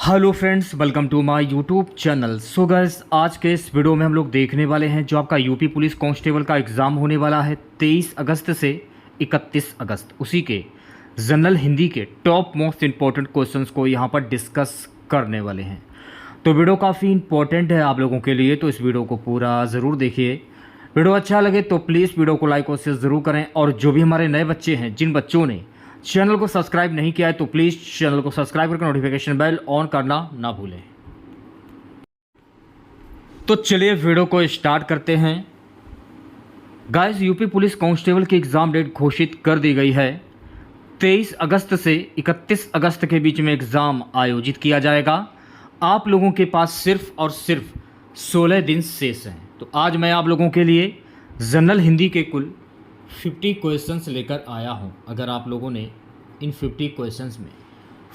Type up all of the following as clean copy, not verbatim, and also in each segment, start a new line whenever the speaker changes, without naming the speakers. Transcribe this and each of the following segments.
Hello friends, welcome to my YouTube channel. So guys, आज के इस वीडियो में हम लोग देखने वाले हैं जो आपका यूपी पुलिस कांस्टेबल का एग्ज़ाम होने वाला है 23 अगस्त से 31 अगस्त। उसी के जनरल हिंदी के टॉप मोस्ट इम्पॉर्टेंट क्वेश्चंस को यहाँ पर डिस्कस करने वाले हैं। तो वीडियो काफ़ी इंपॉर्टेंट है आप लोगों के लिए, तो इस वीडियो को पूरा ज़रूर देखिए। वीडियो अच्छा लगे तो प्लीज़ वीडियो को लाइक और शेयर ज़रूर करें। और जो भी हमारे नए बच्चे हैं, जिन बच्चों ने चैनल को सब्सक्राइब नहीं किया है, तो प्लीज़ चैनल को सब्सक्राइब करके नोटिफिकेशन बेल ऑन करना ना भूलें। तो चलिए वीडियो को स्टार्ट करते हैं। गाइस, यूपी पुलिस कांस्टेबल की एग्ज़ाम डेट घोषित कर दी गई है। 23 अगस्त से 31 अगस्त के बीच में एग्ज़ाम आयोजित किया जाएगा। आप लोगों के पास सिर्फ और सिर्फ 16 दिन शेष हैं। तो आज मैं आप लोगों के लिए जनरल हिंदी के कुल 50 क्वेश्चंस लेकर आया हूं। अगर आप लोगों ने इन 50 क्वेश्चंस में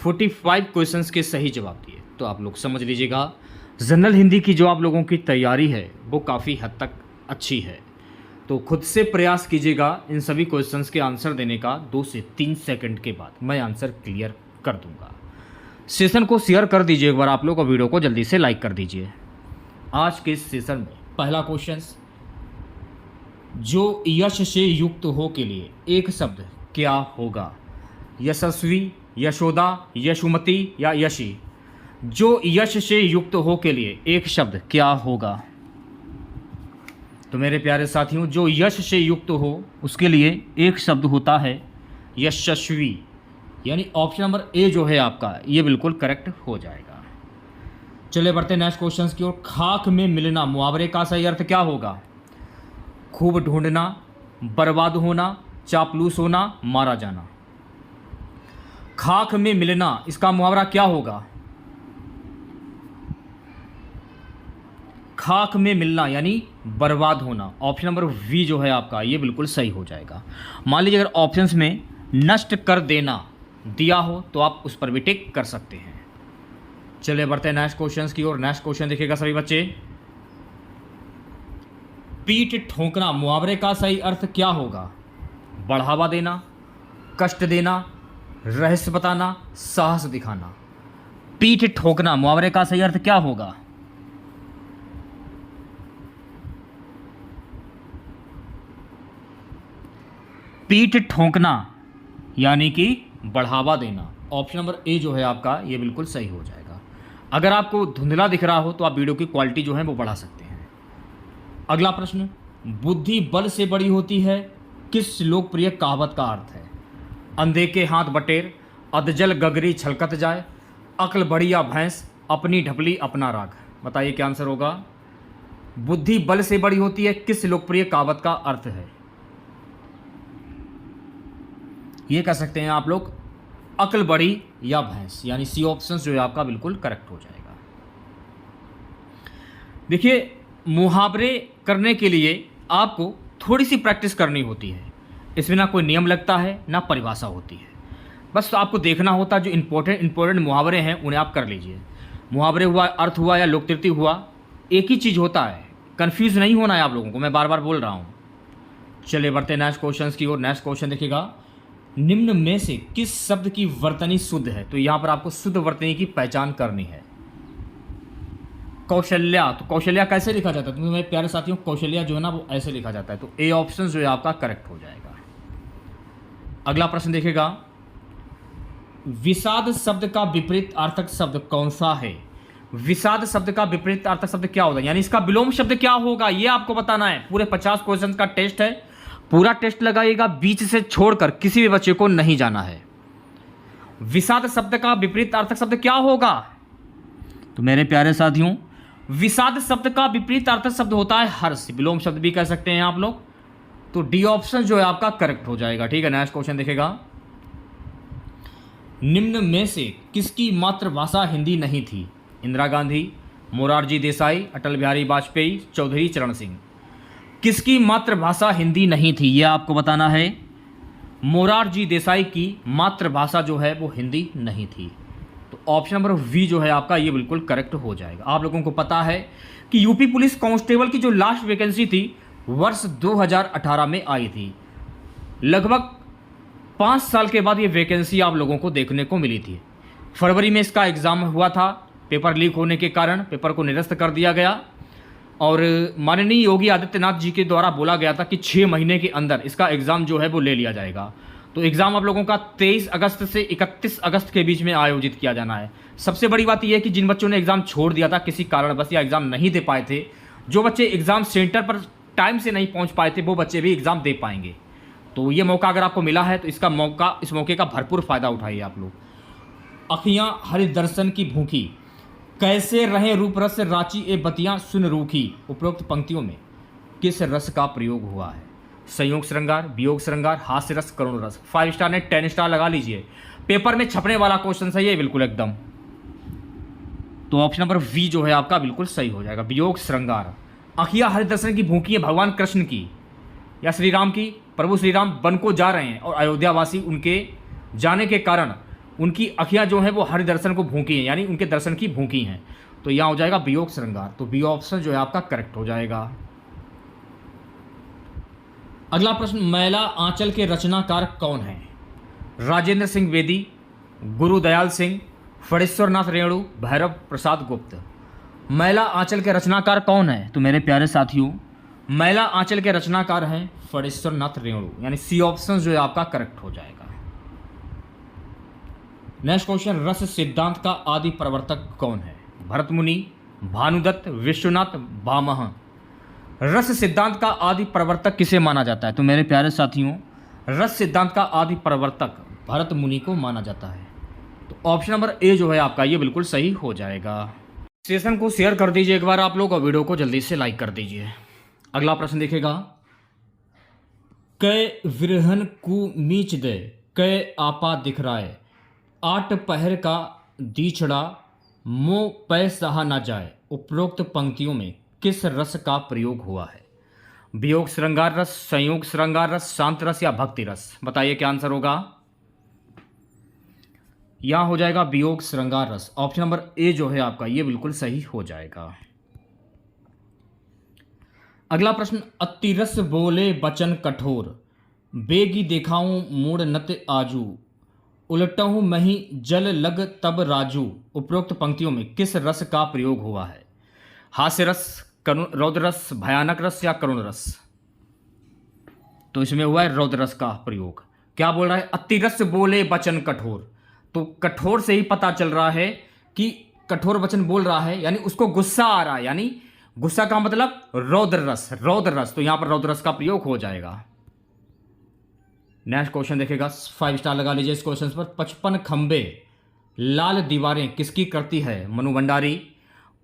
45 क्वेश्चंस के सही जवाब दिए तो आप लोग समझ लीजिएगा जनरल हिंदी की जो आप लोगों की तैयारी है वो काफ़ी हद तक अच्छी है। तो खुद से प्रयास कीजिएगा इन सभी क्वेश्चंस के आंसर देने का। 2 से 3 सेकंड के बाद मैं आंसर क्लियर कर दूंगा। सेशन को शेयर कर दीजिए एक बार आप लोग, और वीडियो को जल्दी से लाइक कर दीजिए। आज के इस सेशन में पहला क्वेश्चन, जो यश से युक्त हो के लिए एक शब्द क्या होगा? यशस्वी, यशोदा, यशुमती या यशी? जो यश से युक्त हो के लिए एक शब्द क्या होगा? तो मेरे प्यारे साथियों, जो यश से युक्त हो उसके लिए एक शब्द होता है यशस्वी, यानी ऑप्शन नंबर ए जो है आपका ये बिल्कुल करेक्ट हो जाएगा। चलिए बढ़ते हैं नेक्स्ट क्वेश्चन की ओर। खाक में मिलना मुहावरे का सही अर्थ क्या होगा? खूब ढूंढना, बर्बाद होना, चापलूस होना, मारा जाना। खाक में मिलना, इसका मुहावरा क्या होगा? खाक में मिलना यानी बर्बाद होना। ऑप्शन नंबर वी जो है आपका ये बिल्कुल सही हो जाएगा। मान लीजिए अगर ऑप्शंस में नष्ट कर देना दिया हो तो आप उस पर भी टिक कर सकते हैं। चलिए बढ़ते हैं नेक्स्ट क्वेश्चन की ओर। नेक्स्ट क्वेश्चन देखिएगा सभी बच्चे। पीठ ठोंकना मुहावरे का सही अर्थ क्या होगा? बढ़ावा देना, कष्ट देना, रहस्य बताना, साहस दिखाना। पीठ ठोकना मुहावरे का सही अर्थ क्या होगा? पीठ ठोंकना यानी कि बढ़ावा देना। ऑप्शन नंबर ए जो है आपका ये बिल्कुल सही हो जाएगा। अगर आपको धुंधला दिख रहा हो तो आप वीडियो की क्वालिटी जो है वो बढ़ा सकते हैं। अगला प्रश्न, बुद्धि बल से बड़ी होती है किस लोकप्रिय कहावत का अर्थ है? अंधे के हाथ बटेर, अधजल गगरी छलकत जाए, अक्ल बड़ी या भैंस, अपनी ढपली अपना राग। बताइए क्या आंसर होगा? बुद्धि बल से बड़ी होती है किस लोकप्रिय कहावत का अर्थ है? ये कह सकते हैं आप लोग अक्ल बड़ी या भैंस, यानी सी ऑप्शन जो है आपका बिल्कुल करेक्ट हो जाएगा। देखिए, मुहावरे करने के लिए आपको थोड़ी सी प्रैक्टिस करनी होती है। इसमें ना कोई नियम लगता है ना परिभाषा होती है। बस तो आपको देखना होता है जो इंपॉर्टेंट मुहावरे हैं उन्हें आप कर लीजिए। मुहावरे हुआ, अर्थ हुआ या लोकतृप्ति हुआ, एक ही चीज़ होता है। कन्फ्यूज़ नहीं होना है आप लोगों को, मैं बार बार बोल रहा हूँ। चलिए बढ़ते हैं नेक्स्ट क्वेश्चन की ओर। नेक्स्ट क्वेश्चन देखिएगा, निम्न में से किस शब्द की वर्तनी शुद्ध है? तो यहाँ पर आपको शुद्ध वर्तनी की पहचान करनी है। कौशल्या, तो कौशल्या कैसे लिखा जाता है? तो मेरे प्यारे साथियों, कौशल्या जो है ना वो ऐसे लिखा जाता है। तो ए ऑप्शन जो है आपका करेक्ट हो जाएगा। अगला प्रश्न देखिएगा, विषाद शब्द का विपरीत अर्थक शब्द कौन सा है? विषाद शब्द का विपरीत अर्थक शब्द क्या होगा, यानी इसका विलोम शब्द क्या होगा, ये आपको बताना है। पूरे 50 क्वेश्चन का टेस्ट है, पूरा टेस्ट लगाइएगा, बीच से छोड़कर किसी भी बच्चे को नहीं जाना है। विषाद शब्द का विपरीत अर्थक शब्द क्या होगा? तो मेरे प्यारे साथियों, विषाद शब्द का विपरीत अर्थक शब्द होता है हर्ष, विलोम शब्द भी कह सकते हैं आप लोग। तो डी ऑप्शन जो है आपका करेक्ट हो जाएगा। ठीक है, नेक्स्ट क्वेश्चन देखेगा, निम्न में से किसकी मातृभाषा हिंदी नहीं थी? इंदिरा गांधी, मोरारजी देसाई, अटल बिहारी वाजपेयी, चौधरी चरण सिंह। किसकी मातृभाषा हिंदी नहीं थी यह आपको बताना है। मोरारजी देसाई की मातृभाषा जो है वो हिंदी नहीं थी। तो ऑप्शन नंबर वी जो है आपका ये बिल्कुल करेक्ट हो जाएगा। आप लोगों को पता है कि यूपी पुलिस कांस्टेबल की जो लास्ट वैकेंसी थी वर्ष 2018 में आई थी। लगभग 5 साल के बाद ये वैकेंसी आप लोगों को देखने को मिली थी। फरवरी में इसका एग्ज़ाम हुआ था, पेपर लीक होने के कारण पेपर को निरस्त कर दिया गया और माननीय योगी आदित्यनाथ जी के द्वारा बोला गया था कि 6 महीने के अंदर इसका एग्ज़ाम जो है वो ले लिया जाएगा। तो एग्ज़ाम आप लोगों का 23 अगस्त से 31 अगस्त के बीच में आयोजित किया जाना है। सबसे बड़ी बात यह है कि जिन बच्चों ने एग्ज़ाम छोड़ दिया था किसी कारणवश या एग्ज़ाम नहीं दे पाए थे, जो बच्चे एग्ज़ाम सेंटर पर टाइम से नहीं पहुंच पाए थे, वो बच्चे भी एग्ज़ाम दे पाएंगे। तो ये मौका अगर आपको मिला है तो इस मौके का भरपूर फ़ायदा उठाइए आप लोग। अखियाँ हरि दर्शन की भूखी, कैसे रहें रूप रस रांची ए बतियाँ सुन रूखी, उपरोक्त पंक्तियों में किस रस का प्रयोग हुआ है? संयोग श्रृंगार, वियोग श्रृंगार, हास्य रस, करुण रस। 5 स्टार ने 10 स्टार लगा लीजिए। पेपर में छपने वाला क्वेश्चन है ये बिल्कुल एकदम। तो ऑप्शन नंबर वी जो है आपका बिल्कुल सही हो जाएगा, वियोग श्रृंगार। अखियाँ हरि दर्शन की भूखी है भगवान कृष्ण की या श्री राम की। प्रभु श्री राम वन को जा रहे हैं और अयोध्यावासी उनके जाने के कारण उनकी अखियाँ जो हैं वो हरि दर्शन को भूखी हैं, यानी उनके दर्शन की भूखी हैं। तो यहाँ हो जाएगा वियोग श्रृंगार। तो बी ऑप्शन जो है आपका करेक्ट हो जाएगा। अगला प्रश्न, मैला आंचल के रचनाकार कौन है? राजेंद्र सिंह बेदी, गुरुदयाल सिंह, फणीश्वरनाथ रेणु, भैरव प्रसाद गुप्त। मैला आंचल के रचनाकार कौन है? तो मेरे प्यारे साथियों, मैला आंचल के रचनाकार हैं फणीश्वरनाथ रेणु, यानी सी ऑप्शन जो है आपका करेक्ट हो जाएगा। नेक्स्ट क्वेश्चन, रस सिद्धांत का आदि प्रवर्तक कौन है? भरत मुनि, भानुदत्त, विश्वनाथ, भामह। रस सिद्धांत का आदि प्रवर्तक किसे माना जाता है? तो मेरे प्यारे साथियों, रस सिद्धांत का आदि प्रवर्तक भरत मुनि को माना जाता है। तो ऑप्शन नंबर ए जो है आपका ये बिल्कुल सही हो जाएगा। सेशन को शेयर कर दीजिए एक बार आप लोग और वीडियो को जल्दी से लाइक कर दीजिए। अगला प्रश्न देखिएगा, कै विरहन कु मीच दे, कै आपा दिखराए, 8 पहर का दीछड़ा, मोह पै सहा न जाए। उपरोक्त पंक्तियों में किस रस का प्रयोग हुआ है? वियोग श्रृंगार रस, संयोग श्रृंगार रस, शांत रस या भक्ति रस? बताइए क्या आंसर होगा। यहां हो जाएगा वियोग श्रृंगार रस। ऑप्शन नंबर ए जो है आपका ये बिल्कुल सही हो जाएगा। अगला प्रश्न, अतिरस बोले बचन कठोर, बेगी दिखाऊं मूड नत आजू, उलटहूं मही जल लग तब राजू। उपरोक्त पंक्तियों में किस रस का प्रयोग हुआ है? हास्य रस, रौद्र रस, भयानक रस या करुण रस? तो इसमें हुआ है रौद्र रस का प्रयोग। क्या बोल रहा है? अतिरस बोले बचन कठोर। तो कठोर से ही पता चल रहा है कि कठोर वचन बोल रहा है, यानी उसको गुस्सा आ रहा है, यानी गुस्सा का मतलब रौद्र रस, रौद्र रस। तो यहां पर रौद्र रस का प्रयोग हो जाएगा। नेक्स्ट क्वेश्चन देखेगा, 5 स्टार लगा लीजिए इस क्वेश्चन पर। 55 खंबे लाल दीवारें किसकी करती है? मनु भंडारी,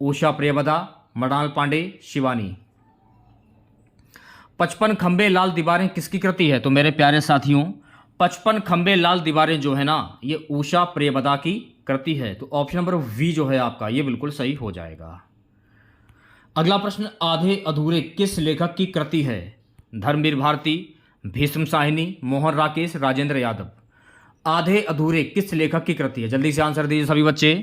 उषा प्रियवदा, मृणाल पांडे, शिवानी। 55 खंबे लाल दीवारें किसकी कृति है? तो मेरे प्यारे साथियों, 55 खंबे लाल दीवारें जो है ना, ये उषा प्रियवदा की कृति है। तो ऑप्शन नंबर वी जो है आपका ये बिल्कुल सही हो जाएगा। अगला प्रश्न, आधे अधूरे किस लेखक की कृति है? धर्मवीर भारती, भीष्म साहिनी, मोहन राकेश, राजेंद्र यादव। आधे अधूरे किस लेखक की कृति है? जल्दी से आंसर दीजिए सभी बच्चे।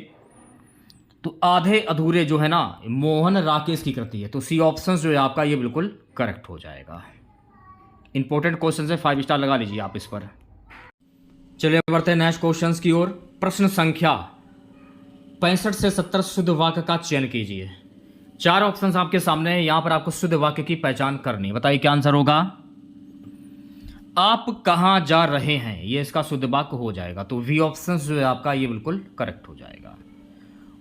तो आधे अधूरे जो है ना, मोहन राकेश की कृति है। तो सी ऑप्शन जो है आपका ये बिल्कुल करेक्ट हो जाएगा। इंपॉर्टेंट क्वेश्चन है, 5 स्टार लगा लीजिए आप इस पर। चलिए बढ़ते हैं नेक्स्ट क्वेश्चन की ओर। प्रश्न संख्या 65 से 70 शुद्ध वाक्य का चयन कीजिए। 4 ऑप्शंस आपके सामने हैं, यहां पर आपको शुद्ध वाक्य की पहचान करनी। बताइए क्या आंसर होगा। आप कहां जा रहे हैं, ये इसका शुद्ध वाक्य हो जाएगा। तो वी ऑप्शन जो है आपका ये बिल्कुल करेक्ट हो जाएगा।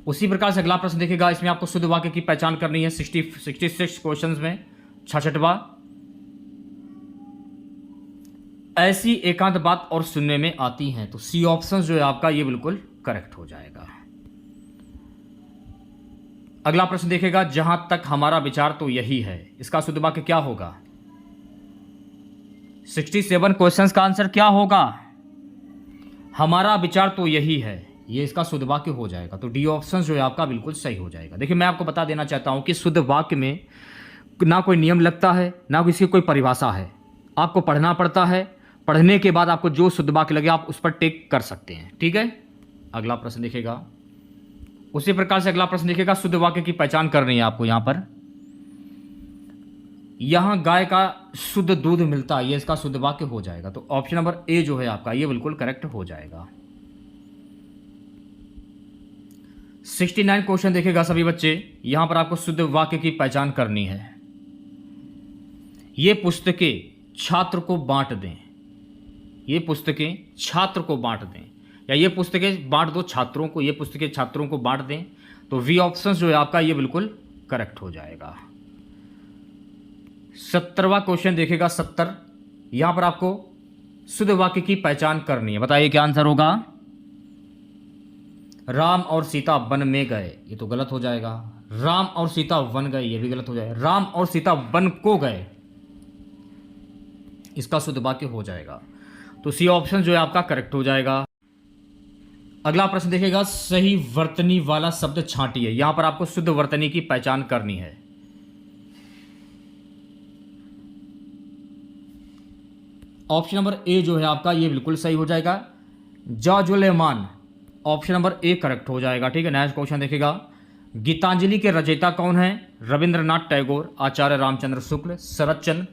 उसी प्रकार से अगला प्रश्न देखेगा, इसमें आपको शुद्ध वाक्य की पहचान करनी है। 66 क्वेश्चन में 66वां, ऐसी एकांत बात और सुनने में आती हैं। तो सी ऑप्शन जो है आपका ये बिल्कुल करेक्ट हो जाएगा। अगला प्रश्न देखेगा, जहां तक हमारा विचार तो यही है, इसका शुद्ध वाक्य क्या होगा? 67 क्वेश्चंस का आंसर क्या होगा? हमारा विचार तो यही है, ये इसका शुद्ध वाक्य हो जाएगा। तो डी ऑप्शन जो है आपका बिल्कुल सही हो जाएगा। देखिए मैं आपको बता देना चाहता हूं कि शुद्ध वाक्य में ना कोई नियम लगता है, ना इसकी कोई परिभाषा है। आपको पढ़ना पड़ता है, पढ़ने के बाद आपको जो शुद्ध वाक्य लगे आप उस पर टिक कर सकते हैं। ठीक है, अगला प्रश्न देखेगा। उसी प्रकार से अगला प्रश्न देखेगा, शुद्ध वाक्य की पहचान करनी है आपको। यहां पर यहां गाय का शुद्ध दूध मिलता है, ये इसका शुद्ध वाक्य हो जाएगा। तो ऑप्शन नंबर ए जो है आपका ये बिल्कुल करेक्ट हो जाएगा। 69 क्वेश्चन देखेगा सभी बच्चे। यहां पर आपको शुद्ध वाक्य की पहचान करनी है। ये पुस्तकें छात्र को बांट दें, ये पुस्तकें छात्र को बांट दें, या ये पुस्तकें बांट दो छात्रों को, ये पुस्तकें छात्रों को बांट दें। तो वी ऑप्शन जो है आपका ये बिल्कुल करेक्ट हो जाएगा। 70वां क्वेश्चन देखेगा 70। यहां पर आपको शुद्ध वाक्य की पहचान करनी है। बताइए क्या आंसर होगा। राम और सीता वन में गए, ये तो गलत हो जाएगा। राम और सीता वन गए, ये भी गलत हो जाएगा। राम और सीता वन को गए, इसका शुद्ध वाक्य हो जाएगा। तो सी ऑप्शन जो है आपका करेक्ट हो जाएगा। अगला प्रश्न देखिएगा, सही वर्तनी वाला शब्द छांटिए। यहां पर आपको शुद्ध वर्तनी की पहचान करनी है। ऑप्शन नंबर ए जो है आपका ये बिल्कुल सही हो जाएगा। जाजुलेमान, ऑप्शन नंबर ए करेक्ट हो जाएगा। ठीक है, नेक्स्ट क्वेश्चन देखिएगा, गीतांजलि के रचयिता कौन है। रविंद्रनाथ टैगोर, आचार्य रामचंद्र शुक्ल, शरत चंद्र,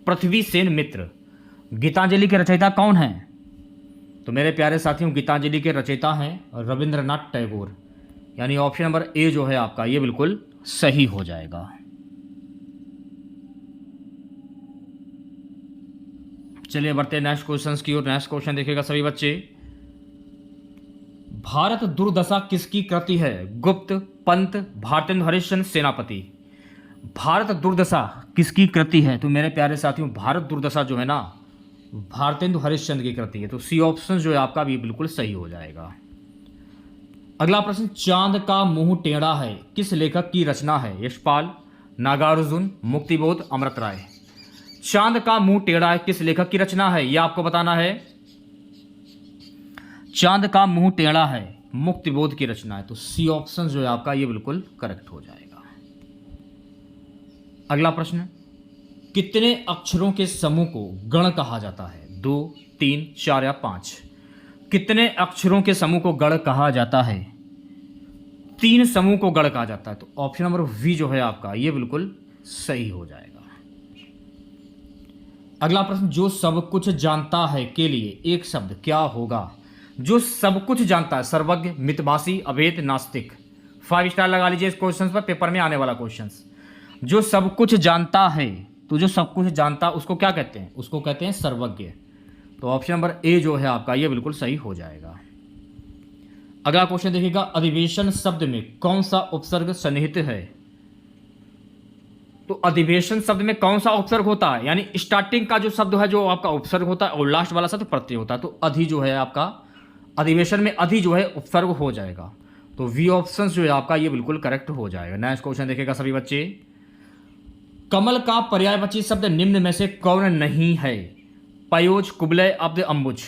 पृथ्वी सेन मित्र। गीतांजलि के रचयिता कौन हैं। तो मेरे प्यारे साथियों, गीतांजलि के रचयिता हैं रविंद्रनाथ टैगोर, यानी ऑप्शन नंबर ए जो है आपका ये बिल्कुल सही हो जाएगा। चलिए बढ़ते हैं नेक्स्ट क्वेश्चन की ओर। नेक्स्ट क्वेश्चन देखिएगा सभी बच्चे, भारत दुर्दशा किसकी कृति है। गुप्त, पंत, भारतेंदु हरिश्चंद्र, सेनापति। भारत दुर्दशा किसकी कृति है। तो मेरे प्यारे साथियों, भारत दुर्दशा जो है ना भारतेंदु हरिश्चंद्र की कृति है। तो सी ऑप्शन जो है आपका भी बिल्कुल सही हो जाएगा। अगला प्रश्न, चांद का मुंह टेढ़ा है किस लेखक की रचना है। यशपाल, नागार्जुन, मुक्तिबोध, अमृत राय। चांद का मुंह टेढ़ा है किस लेखक की रचना है, यह आपको बताना है। चांद का मुंह टेढ़ा है मुक्तिबोध की रचना है। तो सी ऑप्शन जो है आपका ये बिल्कुल करेक्ट हो जाएगा। अगला प्रश्न, कितने अक्षरों के समूह को गण कहा जाता है। 2, 3, 4 या 5। कितने अक्षरों के समूह को गण कहा जाता है। 3 समूह को गण कहा जाता है। तो ऑप्शन नंबर वी जो है आपका ये बिल्कुल सही हो जाएगा। अगला प्रश्न, जो सब कुछ जानता है के लिए एक शब्द क्या होगा। जो सब कुछ जानता है, सर्वज्ञ, मितभाषी, अभेद, नास्तिक। 5 स्टार लगा लीजिए इस क्वेश्चन पर, पेपर में आने वाला क्वेश्चन। जो सब कुछ जानता है, तो जो सब कुछ जानता उसको क्या कहते हैं, उसको कहते हैं सर्वज्ञ। तो ऑप्शन नंबर ए जो है आपका ये बिल्कुल सही हो जाएगा। अगला क्वेश्चन देखिएगा, अधिवेशन शब्द में कौन सा उपसर्ग सन्निहित है। तो अधिवेशन शब्द में कौन सा उपसर्ग होता है, यानी स्टार्टिंग का जो शब्द है जो आपका उपसर्ग होता है, और लास्ट वाला शब्द प्रत्यय होता है। तो अधि जो है आपका, अधिवेशन में अधि जो है उपसर्ग हो जाएगा। तो वी ऑप्शन जो है आपका ये बिल्कुल करेक्ट हो जाएगा। नेक्स्ट क्वेश्चन देखिएगा सभी बच्चे, कमल का पर्यायवाची शब्द निम्न में से कौन नहीं है। पयोज, कुबलय, अब्द, अंबुज।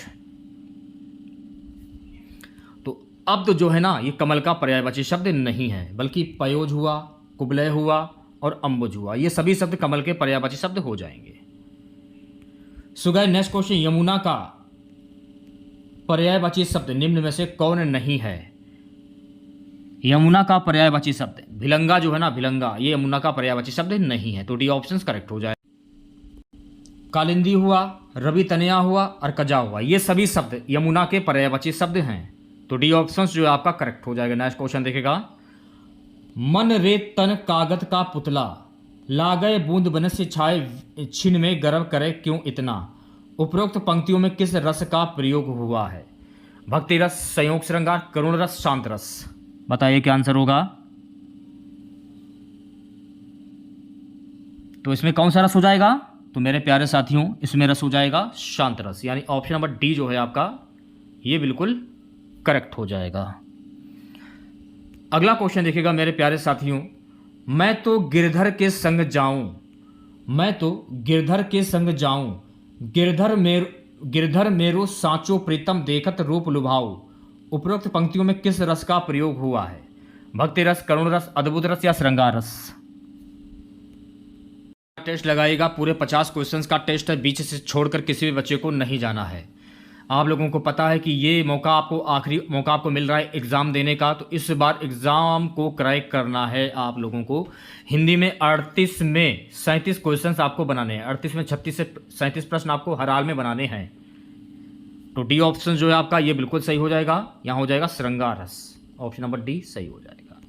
तो अब्द जो है ना ये कमल का पर्यायवाची शब्द नहीं है, बल्कि पयोज हुआ, कुबलय हुआ और अंबुज हुआ, ये सभी शब्द कमल के पर्यायवाची शब्द हो जाएंगे। So guys, next question, Yamuna का पर्यायवाची शब्द निम्न में से कौन नहीं है। यमुना का पर्यायवाची शब्द भिलंगा जो है ना, भिलंगा, ये यमुना का पर्यायवाची शब्द नहीं है। तो डी ऑप्शन करेक्ट हो जाए। कालिंदी हुआ, रवि तनया हुआ, अर्कजा हुआ, ये सभी शब्द यमुना के पर्यायवाची शब्द हैं। तो डी ऑप्शन जो है आपका करेक्ट हो जाएगा। नेक्स्ट क्वेश्चन देखेगा, मन रे तन कागज का पुतला, लागय बूंद बन से छाए छिन में गर्व करे क्यों इतना। उपरोक्त पंक्तियों में किस रस का प्रयोग हुआ है। भक्ति रस, संयोग श्रृंगार, करुण रस, शांत रस। बताइए क्या आंसर होगा। तो इसमें कौन सा रस हो जाएगा। तो मेरे प्यारे साथियों, इसमें रस हो जाएगा शांत रस, यानी ऑप्शन नंबर डी जो है आपका ये बिल्कुल करेक्ट हो जाएगा। अगला क्वेश्चन देखिएगा मेरे प्यारे साथियों, मैं तो गिरधर के संग जाऊं, मैं तो गिरधर के संग जाऊं, गिरधर मेरो सांचो प्रीतम देखत रूप लुभाऊ। उपरोक्त पंक्तियों में किस रस का प्रयोग हुआ है। भक्ति रस, करुण रस, अद्भुत रस या श्रृंगार रस। टेस्ट लगाइएगा, पूरे 50 क्वेश्चंस का टेस्ट है, बीच से छोड़कर किसी भी बच्चे को नहीं जाना है। आप लोगों को पता है कि ये मौका आपको, आखिरी मौका आपको मिल रहा है एग्ज़ाम देने का। तो इस बार एग्ज़ाम को क्रैक करना है आप लोगों को। हिंदी में 38 में 37 क्वेश्चंस आपको बनाने हैं, 38 में 36 से 37 प्रश्न आपको हर हाल में बनाने हैं। तो डी ऑप्शन जो है आपका ये बिल्कुल सही हो जाएगा, यहाँ हो जाएगा श्रृंगार रस। ऑप्शन नंबर डी सही हो जाएगा।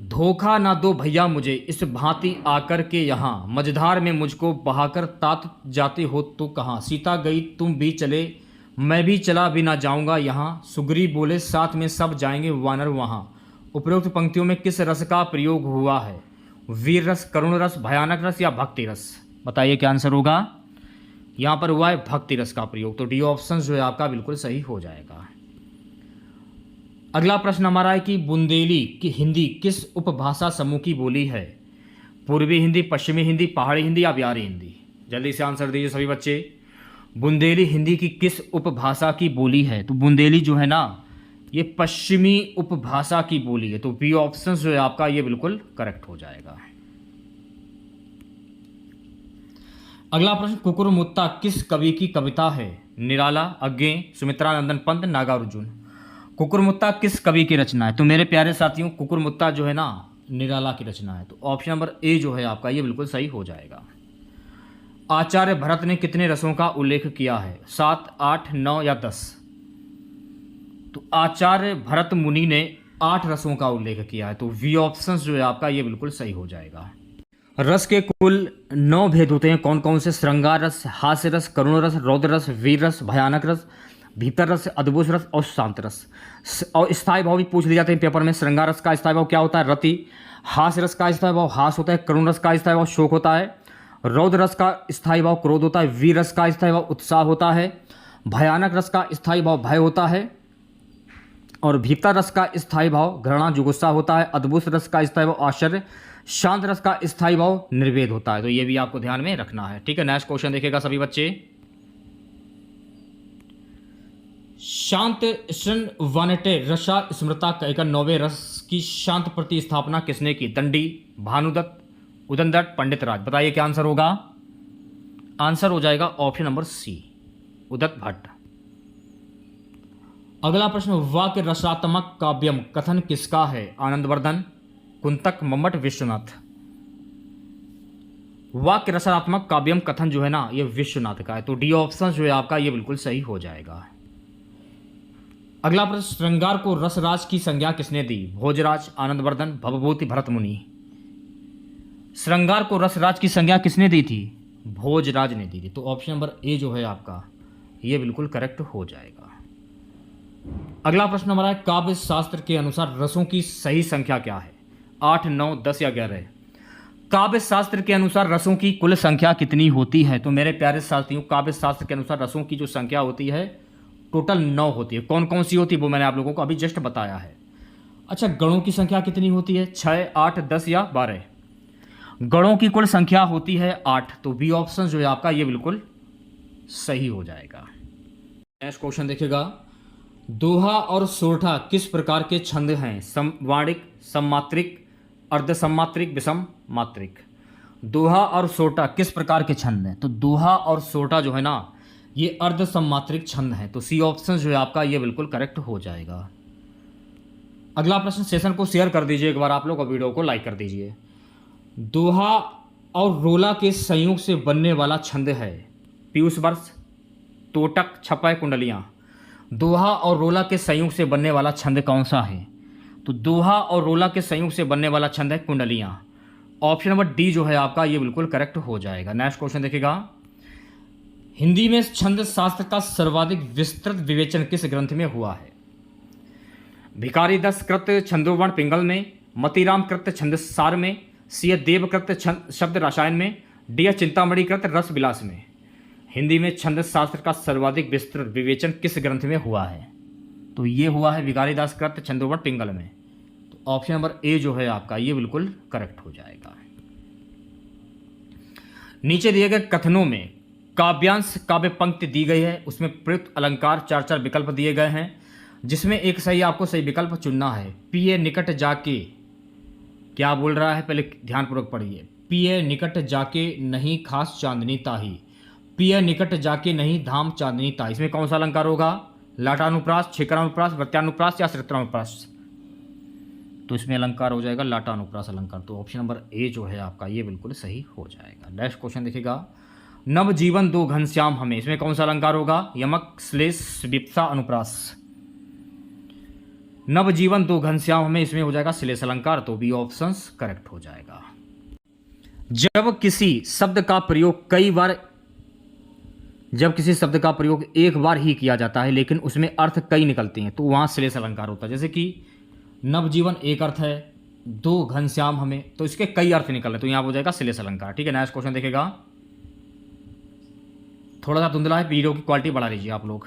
धोखा ना दो भैया मुझे इस भांति आकर के यहाँ, मझधार में मुझको बहाकर तात जाते हो तो कहाँ। सीता गई तुम भी चले मैं भी चला भी ना जाऊंगा यहाँ, सुग्रीव बोले साथ में सब जाएंगे वानर वहाँ। उपरोक्त पंक्तियों में किस रस का प्रयोग हुआ है? वीर रस, करुण रस, भयानक रस या भक्ति रस? बताइए क्या आंसर होगा। यहाँ पर हुआ है भक्ति रस का प्रयोग, तो डी ऑप्शन जो है आपका बिल्कुल सही हो जाएगा। अगला प्रश्न हमारा है कि बुंदेली की हिंदी किस उपभाषा समूह की बोली है? पूर्वी हिंदी, पश्चिमी हिंदी, पहाड़ी हिंदी या बिहारी हिंदी? जल्दी से आंसर दीजिए सभी बच्चे। बुंदेली हिंदी की किस उपभाषा की बोली है? तो बुंदेली जो है ना ये पश्चिमी उपभाषा की बोली है, तो बी ऑप्शन जो है आपका ये बिल्कुल करेक्ट हो जाएगा। अगला प्रश्न, कुकुरमुत्ता किस कवि की कविता है? निराला, अज्ञे, सुमित्रानंदन पंत, नागार्जुन। कुकुरमुत्ता किस कवि की रचना है? तो मेरे प्यारे साथियों कुकुरमुत्ता जो है ना निराला की रचना है, तो ऑप्शन नंबर ए जो है आपका ये बिल्कुल सही हो जाएगा। आचार्य भरत ने कितने रसों का उल्लेख किया है? 7, 8, 9 या 10? तो आचार्य भरत मुनि ने 8 रसों का उल्लेख किया है, तो वी ऑप्शन जो है आपका ये बिल्कुल सही हो जाएगा। रस के कुल 9 भेद होते हैं, कौन कौन से? श्रृंगार रस, हास्य रस, करुण रस, रौद्र रस, वीर रस, भयानक रस, भीतर रस, अद्भुत रस और शांत रस। और स्थायी भाव भी पूछ लिए जाते हैं पेपर में। श्रृंगार रस का स्थायी भाव क्या होता है? रति। हास्य रस का स्थायी भाव हास होता है। करुण रस का स्थायी भाव शोक होता है। रौद्र रस का स्थायी भाव क्रोध होता है। वीर रस का स्थायी भाव उत्साह होता है। भयानक रस का स्थायी भाव भय होता है। और भीतर रस का स्थायी भाव घृणा जुगुस्सा होता है। अद्भुत रस का स्थायी भाव आश्चर्य। शांत रस का स्थायी भाव निर्वेद होता है, तो ये भी आपको ध्यान में रखना है। ठीक है, नेक्स्ट क्वेश्चन देखिएगा सभी बच्चे। शांत श्रृण वनटे रसा स्मृता कहकर 9वें रस की शांत प्रतिस्थापना किसने की? दंडी, भानुदत्त, उदयनदत्त, पंडित राज। बताइए क्या आंसर होगा। आंसर हो जाएगा ऑप्शन नंबर सी, उदत्त भट्ट। अगला प्रश्न, वाक्य रसात्मक काव्यम कथन किसका है? आनंदवर्धन, कुंतक, मम्मट, विश्वनाथ। वाक्य रसात्मक काव्यम कथन जो है ना ये विश्वनाथ का है, तो डी ऑप्शन जो है आपका ये बिल्कुल सही हो जाएगा। अगला प्रश्न, श्रृंगार को रसराज की संज्ञा किसने दी? भोजराज, आनंदवर्धन, भवभूति, भरत मुनि। श्रृंगार को रसराज की संज्ञा किसने दी थी? भोजराज ने दी थी, तो ऑप्शन नंबर ए जो है आपका ये बिल्कुल करेक्ट हो जाएगा। अगला प्रश्न हमारा है, काव्य शास्त्र के अनुसार रसों की सही संख्या क्या है? 8, 9, 10 या 11? काव्य शास्त्र के अनुसार रसों की कुल संख्या कितनी होती है? तो मेरे प्यारे साथियों काव्य शास्त्र के अनुसार रसों की जो संख्या होती है टोटल 9 होती है। कौन कौन सी होती है वो मैंने आप लोगों को अभी जस्ट बताया है। अच्छा, गणों की संख्या कितनी होती है? 6, 8, 10 या 12? गणों की कुल संख्या होती है 8, तो बी ऑप्शन जो है आपका ये बिल्कुल सही हो जाएगा। नेक्स्ट क्वेश्चन देखिएगा, दोहा और सोरठा किस प्रकार के छंद हैं? समवाणिक, सम्मात्रिक, अर्धसम्मात्रिक, विषम मात्रिक। दोहा और सोरठा किस प्रकार के छंद हैं? तो दोहा और सोरठा जो है ना ये अर्धसम्मात्रिक छंद हैं, तो सी ऑप्शन जो है आपका ये बिल्कुल करेक्ट हो जाएगा। अगला प्रश्न, सेशन को शेयर कर दीजिए एक बार आप लोग और वीडियो को लाइक कर दीजिए। दोहा और रोला के संयोग से बनने वाला छंद है पीयूष वर्ष, तोटक, छपय, कुंडलियां। दोहा और रोला के संयोग से बनने वाला छंद कौन सा है? तो दोहा और रोला के संयोग से बनने वाला छंद है कुंडलियां। ऑप्शन नंबर डी जो है आपका ये बिल्कुल करेक्ट हो जाएगा। नेक्स्ट क्वेश्चन देखिएगा, हिंदी में छंद शास्त्र का सर्वाधिक विस्तृत विवेचन किस ग्रंथ में हुआ है? भिकारीदास कृत छंदोवर्ण पिंगल में, मतीराम कृत छंदसार में, सी देव कृत शब्द रसायन में, डी चिंतामणि कृत रस विलास में। हिंदी में छंद शास्त्र का सर्वाधिक विस्तृत विवेचन किस ग्रंथ में हुआ है? तो ये हुआ है भिकारीदास कृत छंदोवर्ण पिंगल में, तो ऑप्शन नंबर ए जो है आपका ये बिल्कुल करेक्ट हो जाएगा। नीचे दिए गए कथनों में काव्यांश काव्य पंक्ति दी गई है, उसमें प्रयुक्त अलंकार 4 विकल्प दिए गए हैं, जिसमें एक सही आपको सही विकल्प चुनना है। पिए निकट जाके, क्या बोल रहा है पहले ध्यानपूर्वक पढ़िए। पिए निकट जाके नहीं खास चांदनी ताही, पिए निकट जाके नहीं धाम चांदनी ताही। इसमें कौन सा अलंकार होगा? लाटानुप्रास, छिकरानुप्रास, वृत्यानुप्रास या श्रित्रानुप्रास? तो इसमें अलंकार हो जाएगा लाटानुप्रास अलंकार, तो ऑप्शन नंबर ए जो है आपका ये बिल्कुल सही हो जाएगा। नेक्स्ट क्वेश्चन देखिएगा, नव जीवन दो घनश्याम हमें, इसमें कौन सा अलंकार होगा? यमक, श्लेष, विप्सा, अनुप्रास। नवजीवन दो घनश्याम हमें इसमें हो जाएगा श्लेष अलंकार, तो बी ऑप्शंस करेक्ट हो जाएगा। जब किसी शब्द का प्रयोग एक बार ही किया जाता है लेकिन उसमें अर्थ कई निकलते हैं तो वहां श्लेष अलंकार होता है। जैसे कि नवजीवन एक अर्थ है, दो घनश्याम हमें, तो इसके कई अर्थ निकल रहे तो यहां हो जाएगा श्लेष अलंकार। ठीक है, नेक्स्ट क्वेश्चन देखेगा, थोड़ा सा धुंधला है, वीडियो की क्वालिटी बढ़ा लीजिए आप लोग।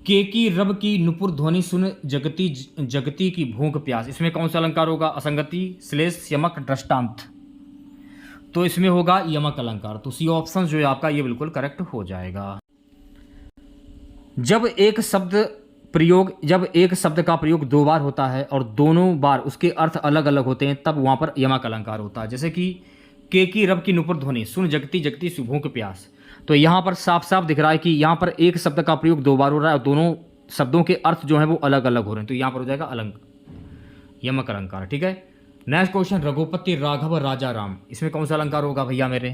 के की रब की नुपुर ध्वनि सुन जगती की भूख प्यास, इसमें कौन सा अलंकार होगा? असंगति, श्लेष, यमक, दृष्टांत, तो इसमें होगा यमक अलंकार, तो सी ऑप्शन जो है आपका ये बिल्कुल करेक्ट हो जाएगा। जब एक शब्द का प्रयोग दो बार होता है और दोनों बार उसके अर्थ अलग अलग होते हैं तब वहां पर यमक अलंकार होता है। जैसे कि के की रब की नुपुर ध्वनि सुन जगती भूख प्यास, तो यहां पर साफ साफ दिख रहा है कि यहां पर एक शब्द का प्रयोग दो बार हो रहा है और दोनों शब्दों के अर्थ जो है वो अलग अलग हो रहे हैं, तो यहां पर हो जाएगा यमक अलंकार। ठीक है, नेक्स्ट क्वेश्चन, रघुपति राघव राजा राम, इसमें कौन सा अलंकार होगा भैया मेरे?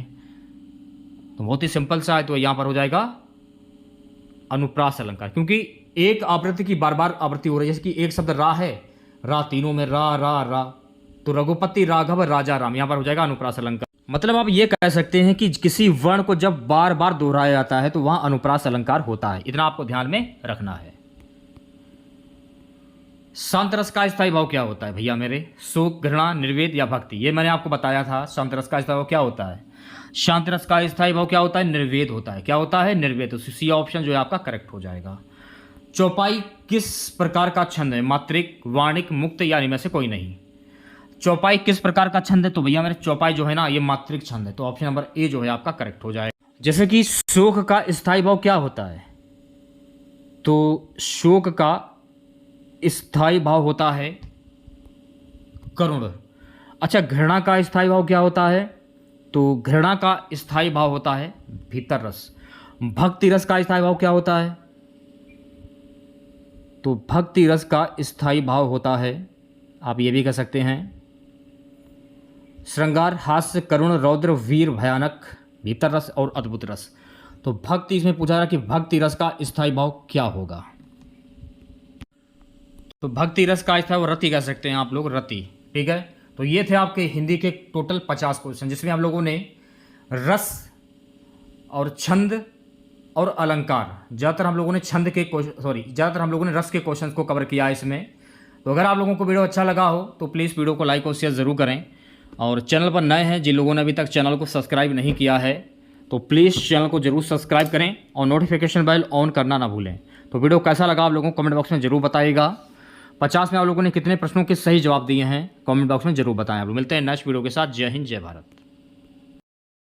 तो बहुत ही सिंपल सा है, तो यहां पर हो जाएगा अनुप्रास अलंकार, क्योंकि एक आवृत्ति की बार बार आवृत्ति हो रही है। जैसे कि एक शब्द रा है, रा तीनों में रा रा रा, तो रघुपति राघव राजा राम, यहां पर हो जाएगा अनुप्रास अलंकार। मतलब आप ये कह सकते हैं कि किसी वर्ण को जब बार बार दोहराया जाता है तो वहां अनुप्रास अलंकार होता है, इतना आपको ध्यान में रखना है। शांत रस का स्थायी भाव क्या होता है भैया मेरे? शोक, घृणा, निर्वेद या भक्ति, ये मैंने आपको बताया था। शांत रस का स्थायी भाव क्या होता है? शांत रस का स्थायी भाव क्या होता है? निर्वेद होता है। क्या होता है? निर्वेद। तो सी ऑप्शन जो है आपका करेक्ट हो जाएगा। चौपाई किस प्रकार का छंद है? मात्रिक, वाणिक, मुक्त या इनमें से कोई नहीं? चौपाई किस प्रकार का छंद है? तो भैया मेरे चौपाई जो है ना ये मात्रिक छंद है, तो ऑप्शन नंबर ए जो है आपका करेक्ट हो जाएगा। जैसे कि शोक का स्थायी भाव क्या होता है? तो शोक का स्थायी भाव होता है करुण। अच्छा, घृणा का स्थायी भाव क्या होता है? तो घृणा का स्थायी भाव होता है भीतर रस। भक्ति रस का स्थायी भाव क्या होता है? तो भक्ति रस का स्थायी भाव होता है, आप ये भी कह सकते हैं, श्रृंगार, हास्य, करुण, रौद्र, वीर, भयानक, भीतर रस और अद्भुत रस। तो भक्ति, इसमें पूछा रहा कि भक्ति रस का स्थायी भाव क्या होगा? तो भक्ति रस का स्थायी भाव रति कह सकते हैं आप लोग, रति। ठीक है, तो ये थे आपके हिंदी के टोटल 50 क्वेश्चन, जिसमें हम लोगों ने रस और छंद और अलंकार, ज़्यादातर हम लोगों ने रस के क्वेश्चन को कवर किया है इसमें। तो अगर आप लोगों को वीडियो अच्छा लगा हो तो प्लीज़ वीडियो को लाइक और शेयर ज़रूर करें, और चैनल पर नए हैं, जिन लोगों ने अभी तक चैनल को सब्सक्राइब नहीं किया है तो प्लीज़ चैनल को जरूर सब्सक्राइब करें और नोटिफिकेशन बेल ऑन करना ना भूलें। तो वीडियो कैसा लगा आप लोगों को कमेंट बॉक्स में जरूर बताइएगा। 50 में आप लोगों ने कितने प्रश्नों के सही जवाब दिए हैं कमेंट बॉक्स में जरूर बताएं। आप लोग मिलते हैं नेक्स्ट वीडियो के साथ। जय हिंद, जय भारत।